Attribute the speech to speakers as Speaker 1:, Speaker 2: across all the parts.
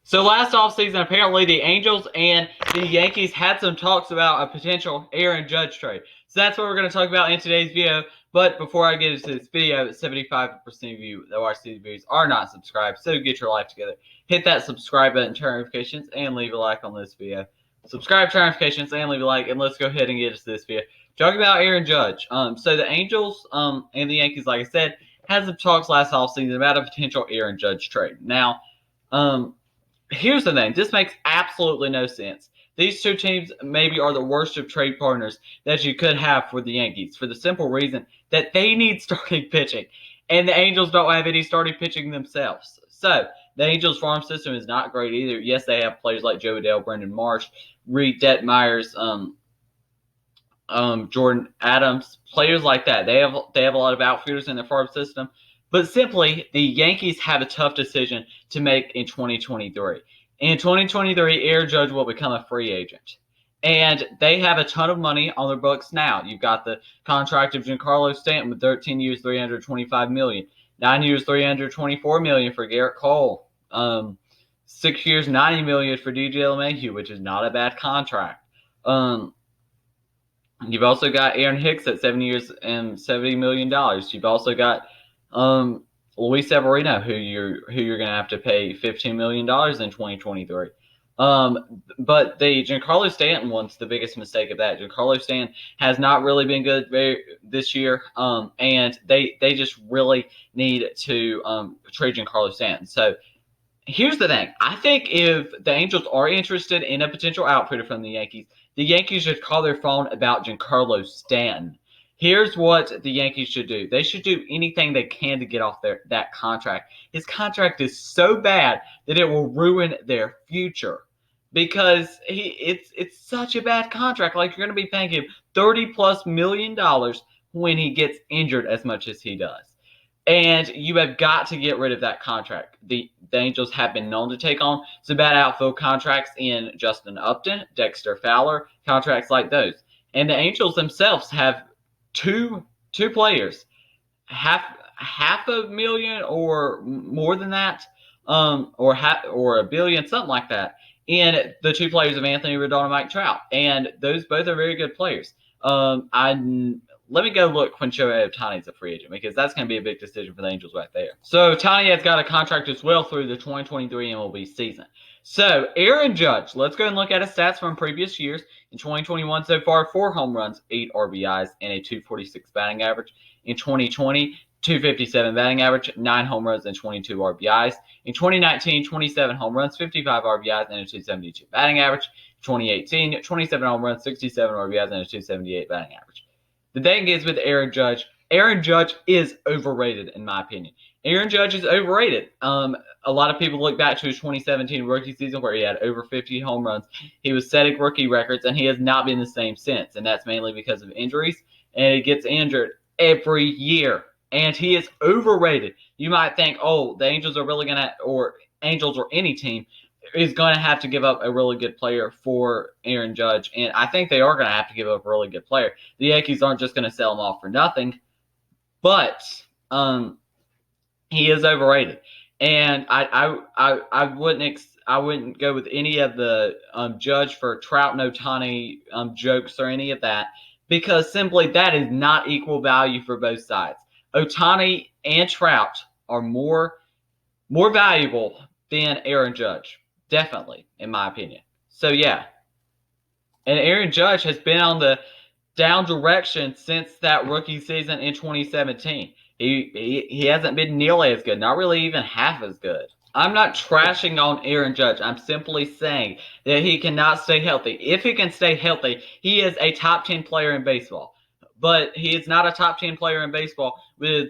Speaker 1: So last offseason, apparently the Angels and the Yankees had some talks about a potential Aaron Judge trade. So that's what we're going to talk about in today's video. But before I get into this video, 75% of you that watch these videos are not subscribed. So get your life together. Hit that subscribe button, turn notifications, and leave a like on this video. Subscribe, turn notifications, and leave a like. And let's go ahead and get into this video. Talking about Aaron Judge. So the Angels and the Yankees, like I said, had some talks last offseason about a potential Aaron Judge trade. Now, here's the thing. This makes absolutely no sense. These two teams maybe are the worst of trade partners that you could have for the Yankees for the simple reason that they need starting pitching. And the Angels don't have any starting pitching themselves. So the Angels farm system is not great either. Yes, they have players like Joe Adell, Brendan Marsh, Reed Detmeyers, Jordan Adams, players like that. They have a lot of outfielders in their farm system. But simply, the Yankees have a tough decision to make in 2023. In 2023, Aaron Judge will become a free agent. And they have a ton of money on their books now. You've got the contract of Giancarlo Stanton with 13 years, $325 million. 9 years, $324 million for Garrett Cole. 6 years, $90 million for DJ LeMahieu, which is not a bad contract. You've also got Aaron Hicks at 7 years and $70 million. You've also got Luis Severino, who you're going to have to pay $15 million in 2023. But the Giancarlo Stanton one's the biggest mistake of that. Giancarlo Stanton has not really been good this year, and they just really need to trade Giancarlo Stanton. So here's the thing. I think if the Angels are interested in a potential outfielder from the Yankees should call their phone about Giancarlo Stanton. Here's what the Yankees should do. They should do anything they can to get off that contract. His contract is so bad that it will ruin their future because it's such a bad contract. Like, you're going to be paying him $30+ million when he gets injured as much as he does. And you have got to get rid of that contract. The Angels have been known to take on some bad outfield contracts in Justin Upton, Dexter Fowler, contracts like those. And the Angels themselves have two players, half a million or more than that, or $1 billion, something like that, in the two players of Anthony Rendon and Mike Trout. And those both are very good players. Let me go look when Shohei Ohtani's a free agent, because that's going to be a big decision for the Angels right there. So Ohtani has got a contract as well through the 2023 MLB season. So Aaron Judge, let's go and look at his stats from previous years. In 2021 so far, 4 home runs, 8 RBIs, and a .246 batting average. In 2020, .257 batting average, 9 home runs, and 22 RBIs. In 2019, 27 home runs, 55 RBIs, and a .272 batting average. 2018, 27 home runs, 67 RBIs, and a .278 batting average. The thing is with Aaron Judge is overrated, in my opinion. Aaron Judge is overrated. A lot of people look back to his 2017 rookie season where he had over 50 home runs. He was setting rookie records, and he has not been the same since. And that's mainly because of injuries. And he gets injured every year. And he is overrated. You might think, oh, the Angels are really going to, or Angels or any team, is going to have to give up a really good player for Aaron Judge, and I think they are going to have to give up a really good player. The Yankees aren't just going to sell him off for nothing, but he is overrated, and I wouldn't go with any of the Judge for Trout and Ohtani jokes or any of that, because simply that is not equal value for both sides. Ohtani and Trout are more valuable than Aaron Judge. Definitely, in my opinion. So, yeah. And Aaron Judge has been on the down direction since that rookie season in 2017. He hasn't been nearly as good. Not really even half as good. I'm not trashing on Aaron Judge. I'm simply saying that he cannot stay healthy. If he can stay healthy, he is a top 10 player in baseball. But he is not a top 10 player in baseball with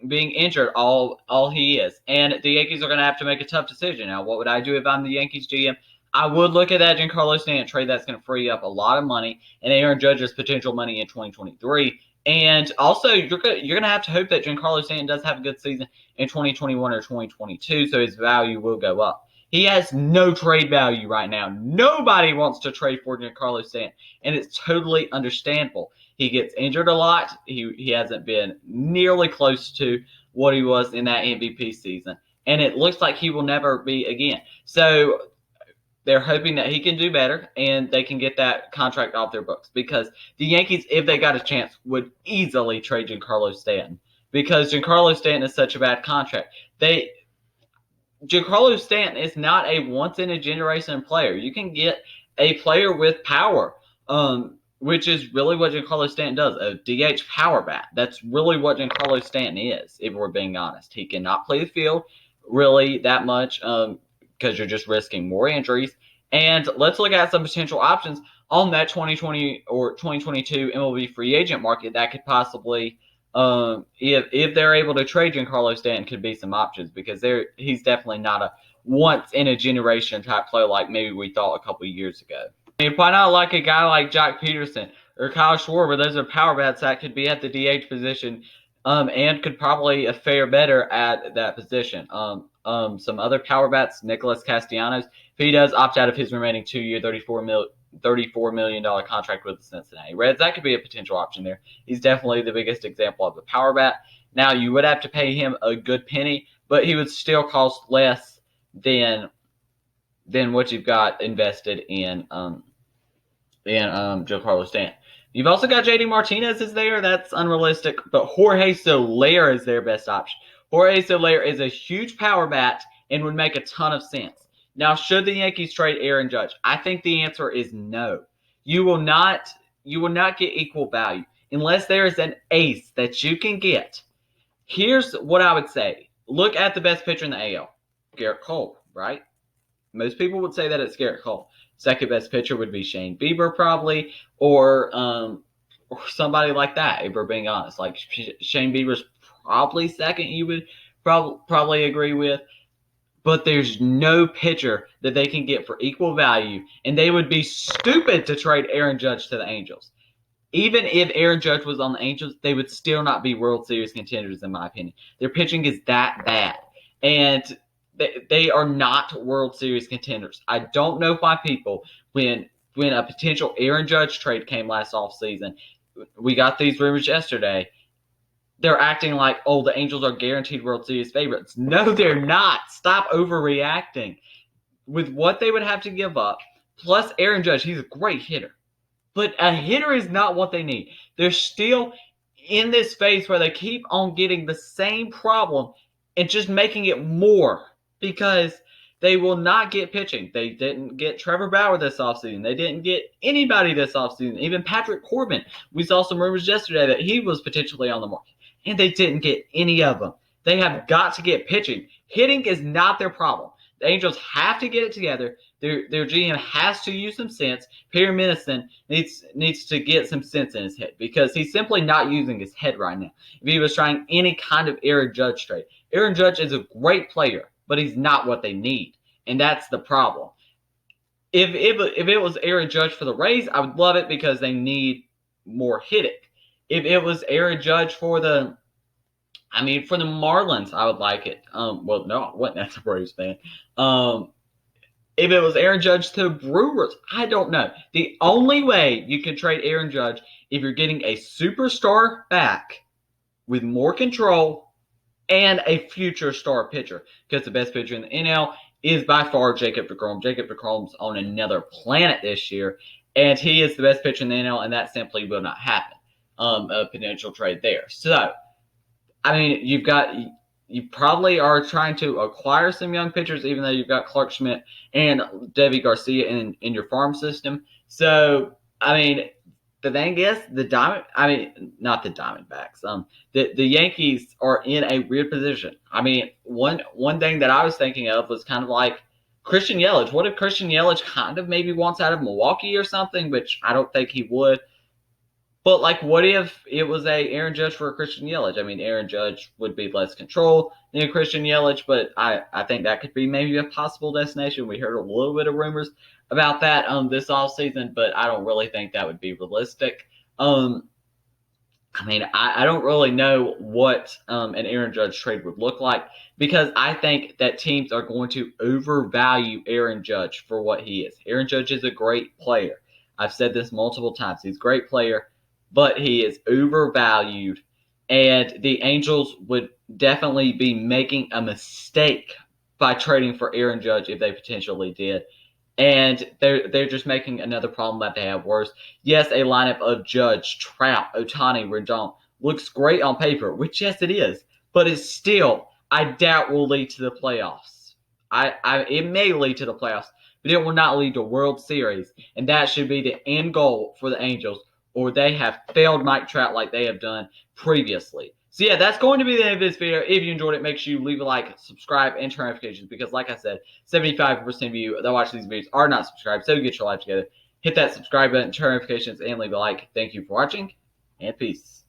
Speaker 1: being injured all he is. And the Yankees are going to have to make a tough decision. Now, what would I do if I'm the Yankees GM? I would look at that Giancarlo Stanton trade. That's going to free up a lot of money and Aaron Judge's potential money in 2023. And also, you're going to have to hope that Giancarlo Stanton does have a good season in 2021 or 2022, so his value will go up. He has no trade value right now. Nobody wants to trade for Giancarlo Stanton, and it's totally understandable. He gets injured a lot. He hasn't been nearly close to what he was in that MVP season. and it looks like he will never be again. So they're hoping that he can do better and they can get that contract off their books, because the Yankees, if they got a chance, would easily trade Giancarlo Stanton, because Giancarlo Stanton is such a bad contract. Giancarlo Stanton is not a once-in-a-generation player. You can get a player with power, which is really what Giancarlo Stanton does, a DH power bat. That's really what Giancarlo Stanton is, if we're being honest. He cannot play the field really that much because you're just risking more injuries. And let's look at some potential options on that 2020 or 2022 MLB free agent market that could possibly – if they're able to trade Giancarlo Stanton, could be some options, because he's definitely not a once in a generation type player like maybe we thought a couple of years ago. I mean, why not like a guy like Jack Peterson or Kyle Schwarber? Those are power bats that could be at the DH position, and could probably fare better at that position. Some other power bats, Nicholas Castellanos, if he does opt out of his remaining 2-year, $34 million contract with the Cincinnati Reds, that could be a potential option there. He's definitely the biggest example of the power bat. Now, you would have to pay him a good penny, but he would still cost less than what you've got invested in Giancarlo Stanton. You've also got JD Martinez is there. That's unrealistic, but Jorge Soler is their best option. Jorge Soler is a huge power bat and would make a ton of sense. Now, should the Yankees trade Aaron Judge? I think the answer is no. You will not get equal value unless there is an ace that you can get. Here's what I would say. Look at the best pitcher in the AL, Garrett Cole, right? Most people would say that it's Garrett Cole. Second best pitcher would be Shane Bieber probably, or somebody like that, if we're being honest. Like Shane Bieber's probably second, you would probably agree with. But there's no pitcher that they can get for equal value, and they would be stupid to trade Aaron Judge to the Angels. Even if Aaron Judge was on the Angels, they would still not be World Series contenders, in my opinion. Their pitching is that bad, and they are not World Series contenders. I don't know why people, when a potential Aaron Judge trade came last offseason, we got these rumors yesterday, they're acting like, oh, the Angels are guaranteed World Series favorites. No, they're not. Stop overreacting. With what they would have to give up, plus Aaron Judge, he's a great hitter. But a hitter is not what they need. They're still in this phase where they keep on getting the same problem and just making it more, because they will not get pitching. They didn't get Trevor Bauer this offseason. They didn't get anybody this offseason. Even Patrick Corbin. We saw some rumors yesterday that he was potentially on the market, and they didn't get any of them. They have got to get pitching. Hitting is not their problem. The Angels have to get it together. Their GM has to use some sense. Pierre Minison needs to get some sense in his head, because he's simply not using his head right now. If he was trying any kind of Aaron Judge trade, Aaron Judge is a great player, but he's not what they need, and that's the problem. If it was Aaron Judge for the Rays, I would love it, because they need more hitting. If it was Aaron Judge for the Marlins, I would like it. Well, no, I wasn't as a Braves fan. If it was Aaron Judge to Brewers, I don't know. The only way you can trade Aaron Judge, if you're getting a superstar back with more control and a future star pitcher, because the best pitcher in the NL is by far Jacob deGrom. Jacob deGrom's on another planet this year, and he is the best pitcher in the NL, and that simply will not happen. A potential trade there. So, I mean, you probably are trying to acquire some young pitchers, even though you've got Clark Schmidt and Devi Garcia in your farm system. So, I mean, the thing is, not the Diamondbacks. The Yankees are in a weird position. I mean, one thing that I was thinking of was kind of like Christian Yelich. What if Christian Yelich kind of maybe wants out of Milwaukee or something, which I don't think he would. But, like, what if it was a Aaron Judge for a Christian Yelich? I mean, Aaron Judge would be less control than Christian Yelich, but I think that could be maybe a possible destination. We heard a little bit of rumors about that this offseason, but I don't really think that would be realistic. I don't really know what an Aaron Judge trade would look like, because I think that teams are going to overvalue Aaron Judge for what he is. Aaron Judge is a great player. I've said this multiple times. He's a great player, but he is overvalued, and the Angels would definitely be making a mistake by trading for Aaron Judge if they potentially did. And they're just making another problem that they have worse. Yes, a lineup of Judge, Trout, Ohtani, Rendon looks great on paper, which yes it is, but it's still, I doubt, will lead to the playoffs. It may lead to the playoffs, but it will not lead to World Series, and that should be the end goal for the Angels, or they have failed Mike Trout like they have done previously. So yeah, that's going to be the end of this video. If you enjoyed it, make sure you leave a like, subscribe, and turn notifications, because like I said, 75% of you that watch these videos are not subscribed, so get your life together. Hit that subscribe button, turn notifications, and leave a like. Thank you for watching, and peace.